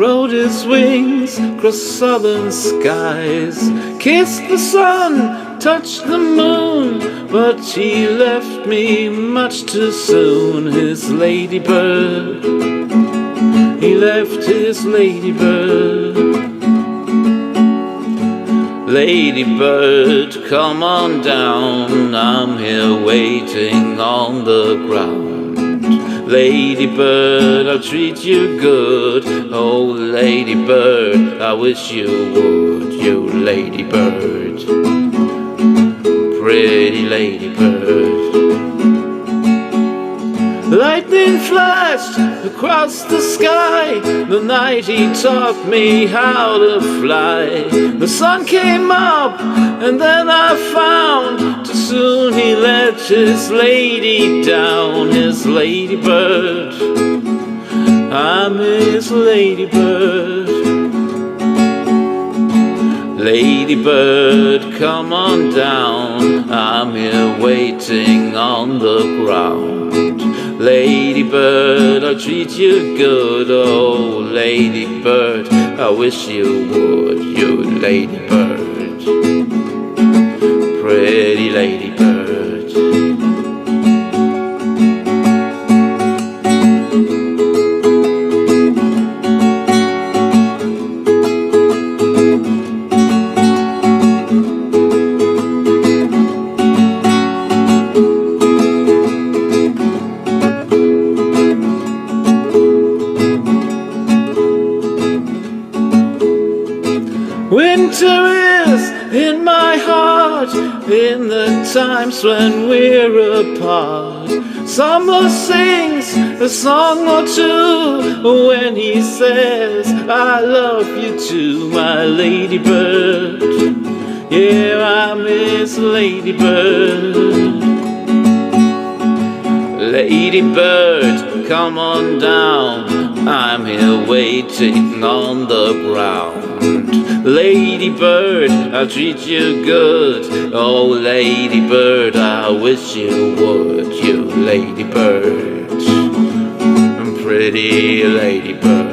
rode his wings across southern skies, kissed the sun, touched the moon, but he left me much too soon. His ladybird, he left his ladybird. Ladybird, come on down, I'm here waiting on the ground. Ladybird, I'll treat you good. Oh, ladybird, I wish you would. You ladybird, pretty ladybird. Lightning flashed across the sky the night he taught me how to fly. The sun came up and then I found too soon he let his lady down. His ladybird, I'm his ladybird. Ladybird, come on down, I'm here waiting on the ground. Ladybird, I'll treat you good. Oh, ladybird, I wish you would. You ladybird, pretty ladybird. Winter is in my heart, in the times when we're apart. Summer sings a song or two when he says, I love you too, my ladybird. Yeah, I'm his ladybird. Ladybird, come on down, I'm here waiting on the ground. Ladybird, I'll treat you good. Oh, ladybird, I wish you would. You ladybird, pretty ladybird.